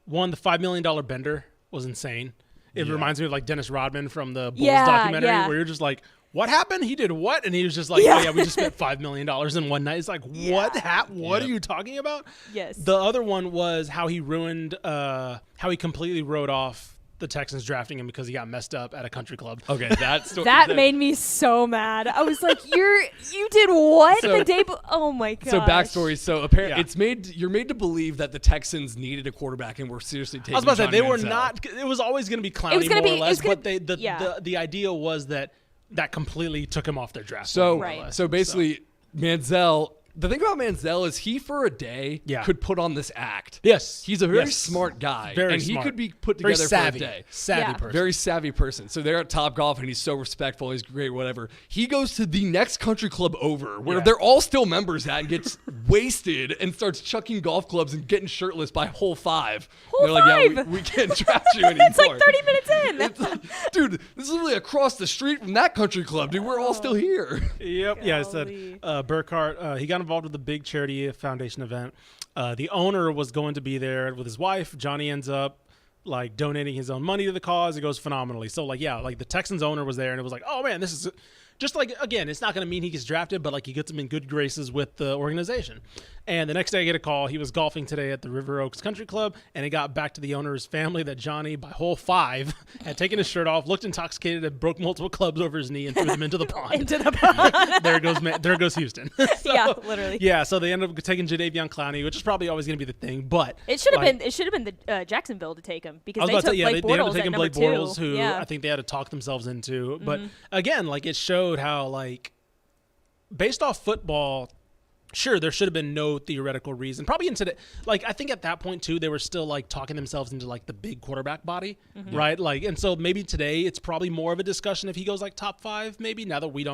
One, the $5 million bender was insane. It reminds me of like Dennis Rodman from the Bulls documentary where you're just like, what happened? He did what? And he was just like, oh yeah, we just spent $5 million in one night. It's like, what are you talking about? Yes. The other one was how he ruined, how he completely wrote off the Texans drafting him because he got messed up at a country club. Okay, that made me so mad. I was like, you did what the day? Oh my god. So backstory. So apparently, Yeah. you're made to believe that the Texans needed a quarterback and were seriously taking. I was about to say Johnny they were Manziel. not. It was always going to be clowny, was gonna more be- or it less. was gonna- But the idea was that completely took him off their draft. So board, more or less. so basically, Manziel. The thing about Manziel is he for a day Yeah. could put on this act. Yes, He's a very Yes. smart guy, Very and he smart. could be put very together savvy, for a day. savvy Yeah. person. Very savvy person. So they're at Topgolf, and he's so respectful. He's great, whatever. He goes to the next country club over, where Yeah. they're all still members at, and gets wasted and starts chucking golf clubs and getting shirtless by hole 5. Hole they're like, yeah, 5? we can't draft you anymore. It's like 30 minutes in. It's like, dude, this is literally across the street from that country club, dude. We're all still here. Yep. Yeah, I said Golly. Burkhart. He got involved with a big charity foundation event. The owner was going to be there with his wife. Johnny ends up like donating his own money to the cause. It goes phenomenally. So like like the Texans owner was there, and it was like, oh man, this is just like, again, it's not going to mean he gets drafted, but like he gets him in good graces with the organization. And the next day I get a call. He was golfing today at the River Oaks Country Club, and it got back to the owner's family that Johnny, by hole 5, had taken his shirt off, looked intoxicated, and broke multiple clubs over his knee and threw them into the pond. Into the pond. There goes Houston. Yeah, literally. Yeah, so they ended up taking Jadeveon Clowney, which is probably always going to be the thing. But It should have like, been. It should have been the Jacksonville to take him I because was they about to took say, yeah, Blake they ended up Bortles taking at Blake number 2. Bortles, who yeah. I think they had to talk themselves into. But again, like it showed how like based off football. Sure, there should have been no theoretical reason. Probably into the like I think at that point too, they were still like talking themselves into like the big quarterback body, right? Like, and so maybe today it's probably more of a discussion if he goes like top 5, maybe now that we're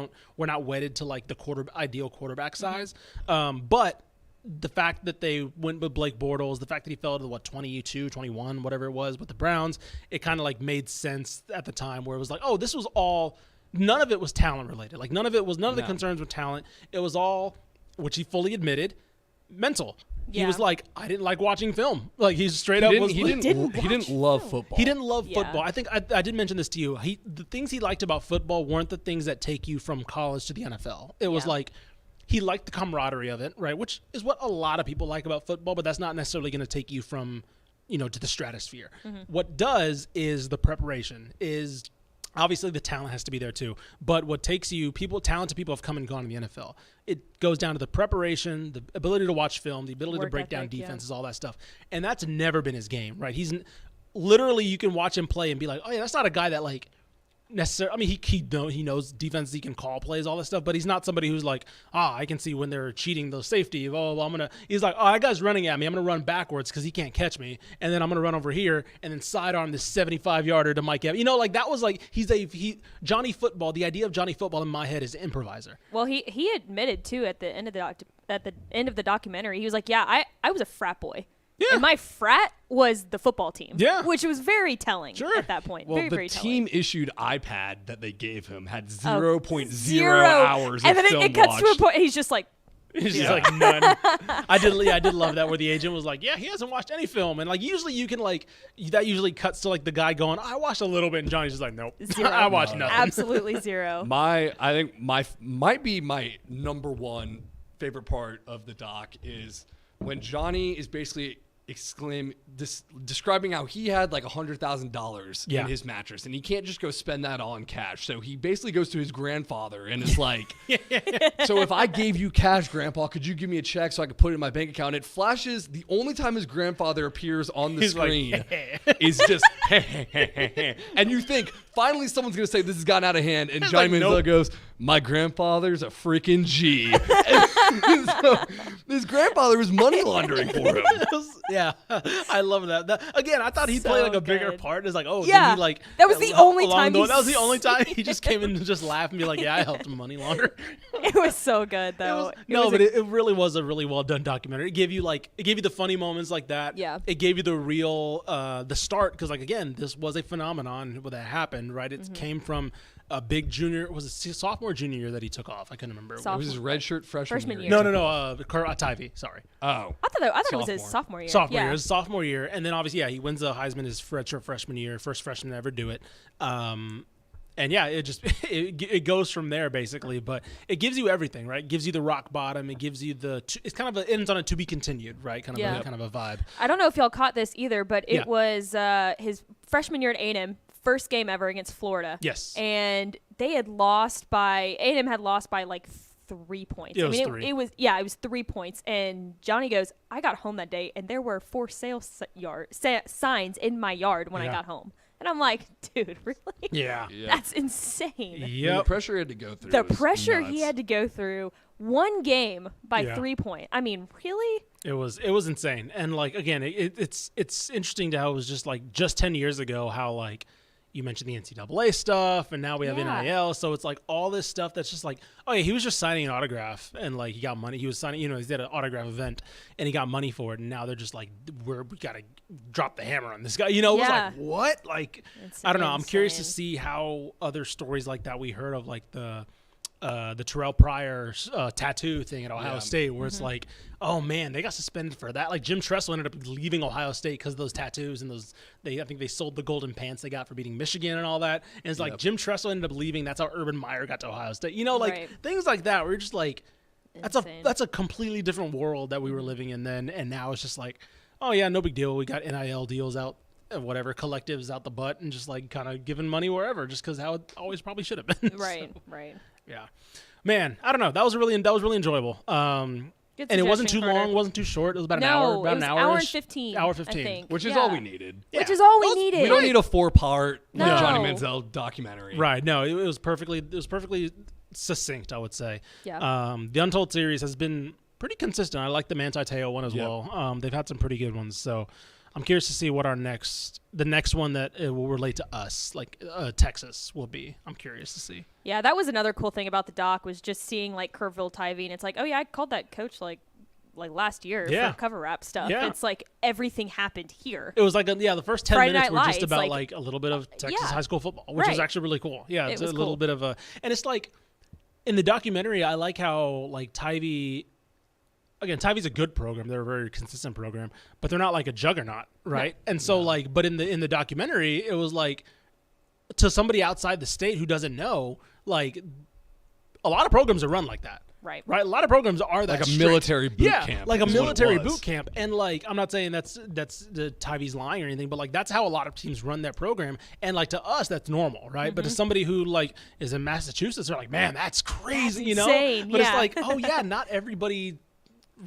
not wedded to like the ideal quarterback size. But the fact that they went with Blake Bortles, the fact that he fell to 22, 21, whatever it was with the Browns, it kind of like made sense at the time where it was like, oh, this was all none of it was talent related. Like none of the concerns with talent. It was all, which he fully admitted, mental. He was like, I didn't like watching film. Like he straight up was. He didn't love football. He didn't love football. I think I did mention this to you. The things he liked about football weren't the things that take you from college to the NFL. It was like he liked the camaraderie of it, right? Which is what a lot of people like about football, but that's not necessarily going to take you from, to the stratosphere. What does is the preparation. Is obviously the talent has to be there too, but what takes you, talented people have come and gone in the NFL. It goes down to the preparation, the ability to watch film, the ability to break down defenses, all that stuff. And that's never been his game, right? He's literally, you can watch him play and be like, oh yeah, that's not a guy that like necessarily, I mean, he knows defense, he can call plays, all that stuff, but he's not somebody who's like, I can see when they're cheating the safety. He's like, that guy's running at me. I'm going to run backwards because he can't catch me. And then I'm going to run over here and then sidearm this 75-yarder to Mike Evans. Like that was like, Johnny Football, the idea of Johnny Football in my head is improviser. Well, he admitted too at the end of the documentary, he was like, I was a frat boy. Yeah. And my frat was the football team. Yeah. Which was very telling at that point. Well, very, the very team-issued iPad that they gave him had 0.0 hours and of then film it cuts watched. to a point, he's just like, like none. I did love that where the agent was like, he hasn't watched any film. And like usually you can like, that usually cuts to like the guy going, I watched a little bit. And Johnny's just like, nope. Zero. I watched nothing. Absolutely zero. I think might be my number one favorite part of the doc is when Johnny is basically describing how he had like $100,000 in his mattress and he can't just go spend that on cash. So he basically goes to his grandfather and is like, so if I gave you cash, Grandpa, could you give me a check so I could put it in my bank account? It flashes. The only time his grandfather appears on the screen is just, and you think finally someone's going to say this has gotten out of hand. And Johnny Manziel goes, my grandfather's a freaking G. So his grandfather was money laundering for him. Yeah, I love that. Again, I thought he'd play like a bigger part. It's like, then he like that was the only time. That was the only time he just came in and just laughed and be like, I helped him money launder. It was so good though. It really was a really well done documentary. It gave you the funny moments like that. Yeah. It gave you the real the start because like again, this was a phenomenon that happened, right? It came from a big junior. Was it sophomore, junior year that he took off? I couldn't remember. It was his redshirt freshman year. No. Tivy. Sorry. Oh. I thought it was his sophomore year. Sophomore year. It was sophomore year, and then obviously, he wins the Heisman his redshirt freshman year, first freshman to ever do it. And it just it goes from there basically, but it gives you everything, right? It gives you the rock bottom. It gives you it's kind of ends on a to be continued, right? Kind of a vibe. I don't know if y'all caught this either, but it was his freshman year at A&M. First game ever against Florida. Yes. And they had lost by A&M had lost by like 3 points. It was 3 points. And Johnny goes, I got home that day and there were for sale signs in my yard when I got home. And I'm like, dude, really? Yeah. That's insane. Yeah. The pressure he had to go through. The pressure he had to go through. One game by 3 points. I mean, really? It was insane. And like again, it's interesting to how it was just 10 years ago how like you mentioned the NCAA stuff, and now we have NIL. So it's like all this stuff that's just like, oh yeah, he was just signing an autograph, and like he got money. He was signing, he did an autograph event, and he got money for it. And now they're just like, we gotta drop the hammer on this guy. It was like what? Like it's I don't know. insane. I'm curious to see how other stories like that we heard of, like the Terrell Pryor tattoo thing at Ohio State, where it's like, oh man, they got suspended for that. Like Jim Tressel ended up leaving Ohio State because of those tattoos and I think they sold the golden pants they got for beating Michigan and all that. And it's like Jim Tressel ended up leaving. That's how Urban Meyer got to Ohio State. Things like that. Where you're just like, that's a completely different world that we were living in then, and now it's just like, oh yeah, no big deal. We got NIL deals out. Whatever, collectives out the butt and just like kind of giving money wherever, just because how it always probably should have been. Right. Yeah, man, I don't know. That was really enjoyable. And it wasn't too long, wasn't too short. It was about an hour, hour and 15. Hour 15, which is all we needed. Which is all we needed. We don't need a 4-part Johnny Manziel documentary. Right? No, it was perfectly succinct, I would say. Yeah. The Untold series has been pretty consistent. I like the Manti Te'o one as well. They've had some pretty good ones, so I'm curious to see what the next one that it will relate to us, like Texas, will be. I'm curious to see. Yeah, that was another cool thing about the doc was just seeing like Kerrville Tivy, and it's like, oh yeah, I called that coach like like last year Yeah. for cover rap stuff. Yeah. It's like everything happened here. It was like the first 10 Friday minutes Night were just Lights, about like, like a little bit of Texas yeah. high school football, which was Right. actually really cool. Yeah, It it's was a little cool. bit of a, and it's like in the documentary, I like how like Tyvee. Again, Tyvee's a good program. They're a very consistent program, but they're not like a juggernaut, right? And so like, but in the documentary, it was like to somebody outside the state who doesn't know, like a lot of programs are run like that. Right. Right. A lot of programs are that Like a strict. military boot yeah, camp like a is what it military was. boot camp. And like, I'm not saying that's the Tyvee's lying or anything, but like that's how a lot of teams run their program. And like to us, that's normal, right? But to somebody who like is in Massachusetts, they're like, man, that's crazy, you know? insane, But it's yeah. like, oh yeah, not everybody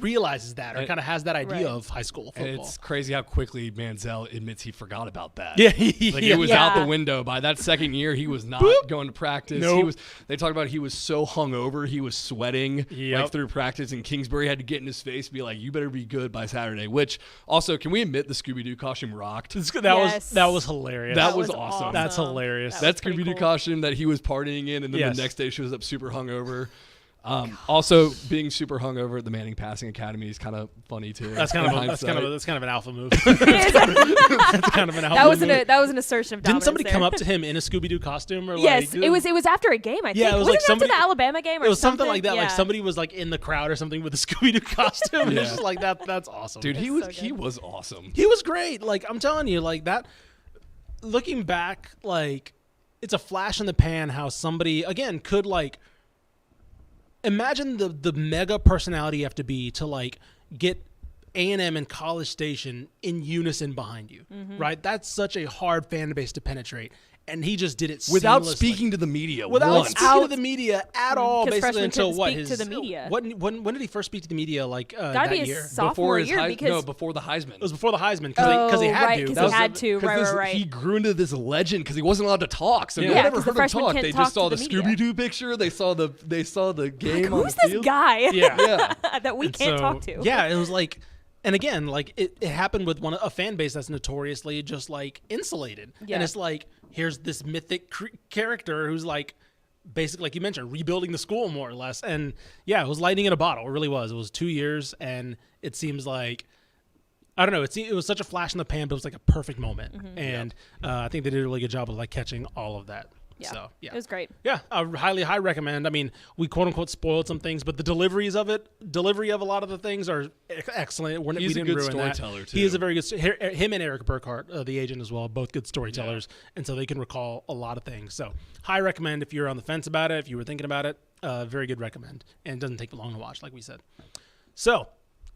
realizes that or And- kind of has that idea Right. of high school And football. it's crazy how quickly Manziel admits he forgot about that. Yeah, Like it was Yeah. out the window by that second year. He was not going to practice. Nope. He was. They talked about he was so hungover. He was sweating Yep. like through practice, and Kingsbury had to get in his face, and be like, "You better be good by Saturday." Which also, can we admit the Scooby Doo costume rocked? Yes. that was hilarious. That was awesome. That's hilarious. That was That's pretty Scooby Doo cool. costume that he was partying in, and then Yes. the next day shows up super hungover. Also, being super hungover at the Manning Passing Academy is kind of funny too. That's kind in of hindsight. an alpha move. It is. That's kind of an alpha move. That was an assertion of Didn't dominance somebody there. come up to him in a Scooby Doo costume or Yes, like? it was after a game. I think. Yeah, it was Wasn't like it after somebody- the Alabama game or It was something like that. Yeah. Like somebody was like in the crowd or something with a Scooby Doo costume. And Yeah. it's just like that. That's awesome, Dude, he It's was so he good. was awesome. He was great. Like I'm telling you, like that. Looking back, like it's a flash in the pan how somebody again could like. Imagine the mega personality you have to be to like get A&M and College Station in unison behind you, right? That's such a hard fan base to penetrate, and he just did it Without seamlessly. speaking to the media Without once. speaking to the media at all, 'Cause basically freshmen until couldn't what speak his to the media. When did he first speak to the media? Like Gotta that be year. his sophomore year because before the Heisman. It was before the Heisman because he had right, to. 'cause That he was had to. Right. He grew into this legend because he wasn't allowed to talk. So no Yeah, one ever 'cause the heard him freshmen talk. can't They talk just saw to the the media. Scooby Doo picture. They saw the game on Who's the this field. guy? Yeah. Yeah. that we can't talk to. Yeah, it was like, and again, like it happened with a fan base that's notoriously just like insulated, Yeah. and it's like here's this mythic character who's like basically, like you mentioned, rebuilding the school more or less, and yeah, it was lightning in a bottle. It really was. It was 2 years, and it seems like. I don't know. It was such a flash in the pan, but it was like a perfect moment, and I think they did a really good job of like catching all of that. Yeah. So yeah, It was great. yeah, I high recommend. I mean, we quote unquote spoiled some things, but the delivery of a lot of the things are excellent. We He's a didn't good ruin that. storyteller, He is too. a very good. Him and Eric Burkhart, the agent as well, both good storytellers, and so they can recall a lot of things. So high recommend if you're on the fence about it, if you were thinking about it. Very good recommend, and it doesn't take long to watch, like we said. So.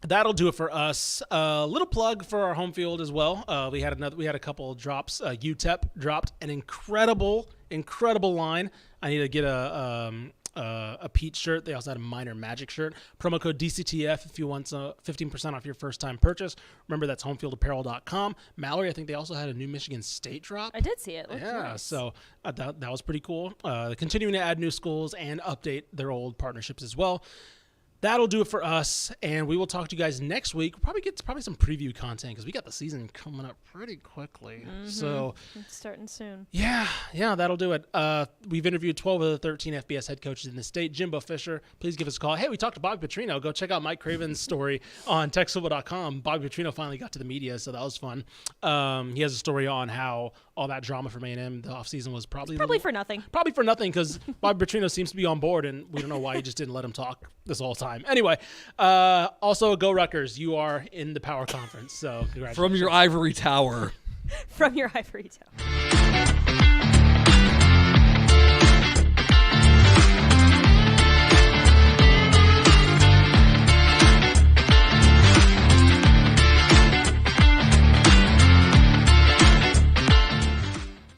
That'll do it for us. Little plug for our home field as well. We had a couple of drops. UTEP dropped an incredible line. I need to get a Pete shirt. They also had a Minor Magic shirt. Promo code DCTF if you want 15% off your first time purchase. Remember, that's homefieldapparel.com. Mallory, I think they also had a new Michigan State drop. I did see it. It looked Yeah, nice. so that was pretty cool. Continuing to add new schools and update their old partnerships as well. That'll do it for us, and we will talk to you guys next week. We'll probably get some preview content because we got the season coming up pretty quickly. So It's starting soon. yeah, that'll do it. We've interviewed 12 of the 13 FBS head coaches in the state. Jimbo Fisher, please give us a call. Hey, we talked to Bobby Petrino. Go check out Mike Craven's story on TexFootball.com. Bobby Petrino finally got to the media, so that was fun. He has a story on how all that drama from A&M the offseason was probably For nothing. Probably for nothing because Bobby Petrino seems to be on board, and we don't know why he just didn't let him talk this whole time. Anyway, also go Rutgers. You are in the Power Conference, so congratulations. From your ivory tower. From your ivory tower.